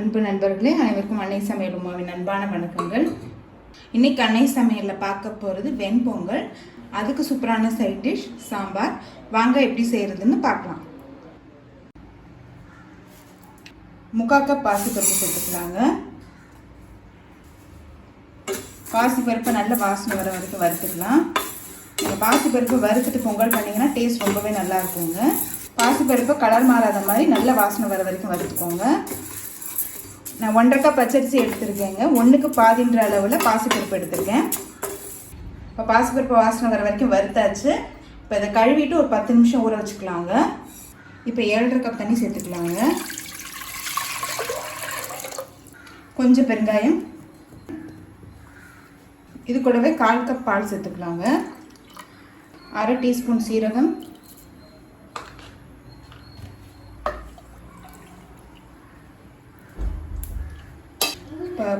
அன்பு நண்பர்களே, அனைவருக்கும் அன்னை சமையல் உமாவின் அன்பான வணக்கங்கள். இன்னைக்கு அன்னை சமையலில் பார்க்க போகிறது வெண்பொங்கல். அதுக்கு சூப்பரான சைட் டிஷ் சாம்பார். வாங்க எப்படி செய்கிறதுன்னு பார்க்கலாம். 3/4 கப் பாசிப்பருப்பு சேர்த்துக்கலாங்க. பாசிப்பருப்பை நல்ல வாசனை வர வரைக்கும் வறுத்துக்கலாம். நீங்கள் பாசிப்பருப்பு வறுத்துட்டு பொங்கல் பண்ணிங்கன்னா டேஸ்ட் ரொம்பவே நல்லா இருக்குங்க. பாசிப்பருப்பை கலர் மாறாத மாதிரி நல்ல வாசனை வர வரைக்கும் வறுத்துக்கோங்க. நான் 1/2 கப் பச்சரிசி எடுத்துருக்கேங்க. 1க்கு பாதின்ற அளவில் பாசிப்பருப்பு எடுத்துருக்கேன். இப்போ பாசிப்பருப்பு வாசனை வர வரைக்கும் வறுத்தாச்சு. இப்போ இதை கழுவிட்டு ஒரு 10 நிமிஷம் ஊற வச்சுக்கலாங்க. இப்போ 7.5 கப் தண்ணி சேர்த்துக்கலாங்க. கொஞ்சம் பெருங்காயம், இது கூடவே 1/4 கப் பால் சேர்த்துக்கலாங்க. 1/2 டீஸ்பூன் சீரகம்,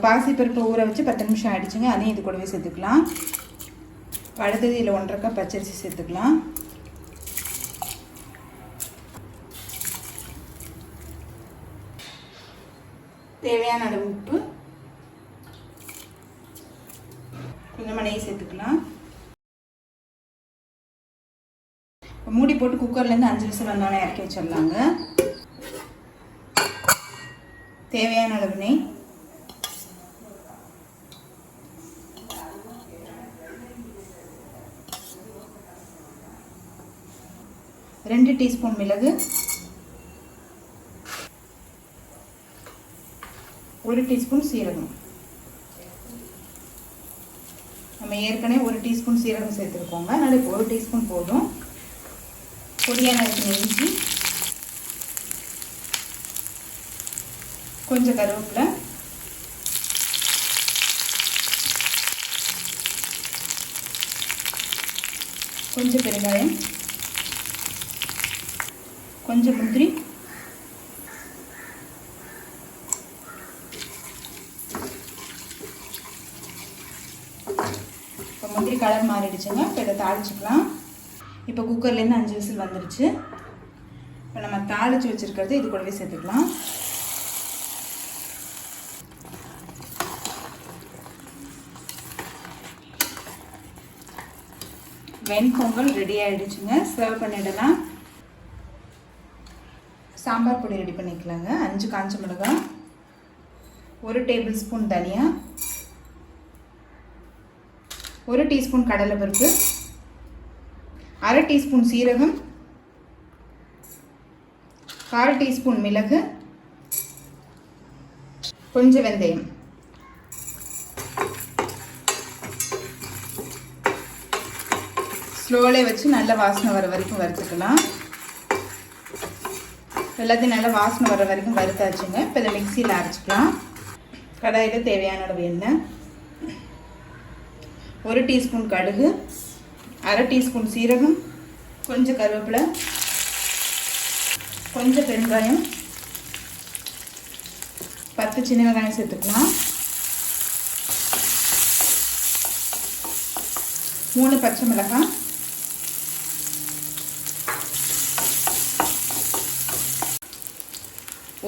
பாசிப்பருப்பு ஊற வச்சு 10 நிமிஷம் ஆகிடுச்சுங்க. அதையும் இது கூடவே சேர்த்துக்கலாம். அடுத்தது இதில் 1/2 கப் பச்சரிசி சேர்த்துக்கலாம். தேவையான அளவு உப்பு, கொஞ்சமாக நெய் சேர்த்துக்கலாம். மூடி போட்டு குக்கர்லேருந்து 5 விசில் வந்தோடனே இறக்கி வச்சிடலாங்க. தேவையான அளவு நெய், ரெண்டு டீஸ்பூன் மிளகு, 1 டீஸ்பூன் சீரகம். நம்ம ஏற்கனவே 1 டீஸ்பூன் சீரகம் சேர்த்துருக்கோங்க. அதனால் இப்போ 1 டீஸ்பூன் போதும். பொடியான நறுக்கின இஞ்சி, கொஞ்சம் கருவேப்பிலை, கொஞ்சம் பெருங்காயம், கொஞ்சம் முந்திரி, இப்போ முந்திரி கலர் மாறிடுச்சுங்க. இப்போ இதை தாளிச்சுக்கலாம். இப்போ குக்கர்லேருந்து 5 விசில் வந்துடுச்சு. இப்போ நம்ம தாளித்து வச்சுருக்கிறது இது கூடவே சேர்த்துக்கலாம். வெண்பொங்கல் ரெடி ஆகிடுச்சுங்க. சர்வ் பண்ணிடலாம். சாம்பார் பொடி ரெடி பண்ணிக்கலாங்க. 5 காஞ்ச மிளகாய், 1 டேபிள் ஸ்பூன் தனியா, 1 டீஸ்பூன் கடலைப்பருப்பு, 1/2 டீஸ்பூன் சீரகம், 1/4 டீஸ்பூன் மிளகு, கொஞ்சம் வெந்தயம். ஸ்லோவிலே வச்சு நல்ல வாசனை வர வரைக்கும் வறுத்துக்கலாம். எல்லாத்தையும் நல்லா வாசனை வர வரைக்கும் வறுத்தாச்சுங்க. இப்போ இதை மிக்சியில் அரைச்சிக்கலாம். கடாயில் தேவையான அளவு எண்ணெய், 1 டீஸ்பூன் கடுகு, 1/2 டீஸ்பூன் சீரகம், கொஞ்சம் கருவேப்பிலை, கொஞ்சம் பெருங்காயம், 10 சின்ன வெங்காயம் சேர்த்துக்கலாம். 3 பச்சை மிளகாய்,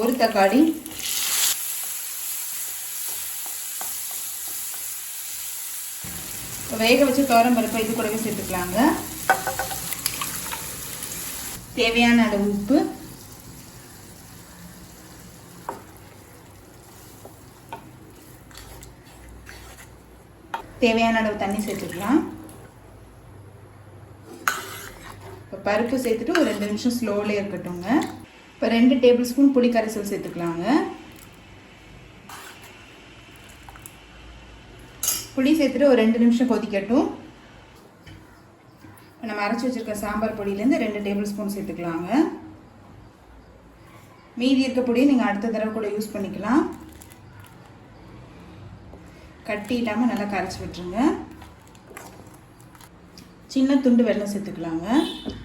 1 தக்காளி, வேக வச்சு துவரம் பருப்பை இது கூடவே சேர்த்துக்கலாங்க. தேவையான அளவு உப்பு, தேவையான அளவு தண்ணி சேர்த்துக்கலாம். இப்போ பருப்பு சேர்த்துட்டு ஒரு 2 நிமிஷம் ஸ்லோவிலே இருக்கட்டுங்க. இப்போ 2 டேபிள் ஸ்பூன் புளி கரைசல் சேர்த்துக்கலாங்க. புளி சேர்த்துட்டு ஒரு 2 நிமிஷம் கொதிக்கட்டும். இப்போ நம்ம அரைச்சி வச்சுருக்க சாம்பார் பொடியிலேருந்து 2 டேபிள் ஸ்பூன் சேர்த்துக்கலாங்க. மீதி இருக்க பொடியை நீங்கள் அடுத்த தடவை கூட யூஸ் பண்ணிக்கலாம். கட்டி இல்லாமல் நல்லா கரைச்சி விட்டுருங்க. சின்ன துண்டு வெல்லம் சேர்த்துக்கலாங்க.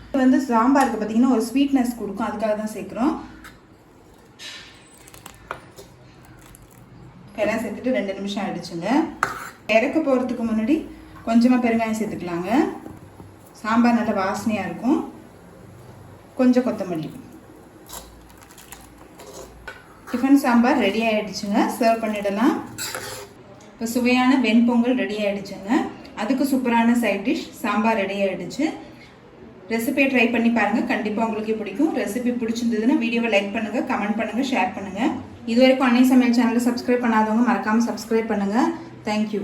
இது வந்து சாம்பாருக்கு பார்த்தீங்கன்னா ஒரு ஸ்வீட்னஸ் கொடுக்கும், அதுக்காக தான் சேர்க்குறோம். எல்லாம் சேர்த்துட்டு 2 நிமிஷம் ஆகிடுச்சுங்க. இறக்க போகிறதுக்கு முன்னாடி கொஞ்சமாக பெருங்காயம் சேர்த்துக்கலாங்க. சாம்பார் நல்ல வாசனையாக இருக்கும். கொஞ்சம் கொத்தமல்லி, டிஃபன் சாம்பார் ரெடி ஆகிடுச்சுங்க. சர்வ் பண்ணிடலாம். இப்போ சுவையான வெண்பொங்கல் ரெடி ஆகிடுச்சுங்க. அதுக்கு சூப்பரான சைட் டிஷ் சாம்பார் ரெடி ஆகிடுச்சு. ரெசிபியை ட்ரை பண்ணி பாருங்கள், கண்டிப்பாக உங்களுக்கு பிடிக்கும். ரெசிபி பிடிச்சிருந்ததுன்னா வீடியோவை லைக் பண்ணுங்கள், கமெண்ட் பண்ணுங்கள், ஷேர் பண்ணுங்கள். இது வரைக்கும் அன்னை சமையல் சேனலை சப்ஸ்கிரைப் பண்ணாதவங்க மறக்காமல் சப்ஸ்கிரைப் பண்ணுங்கள். தேங்க்யூ.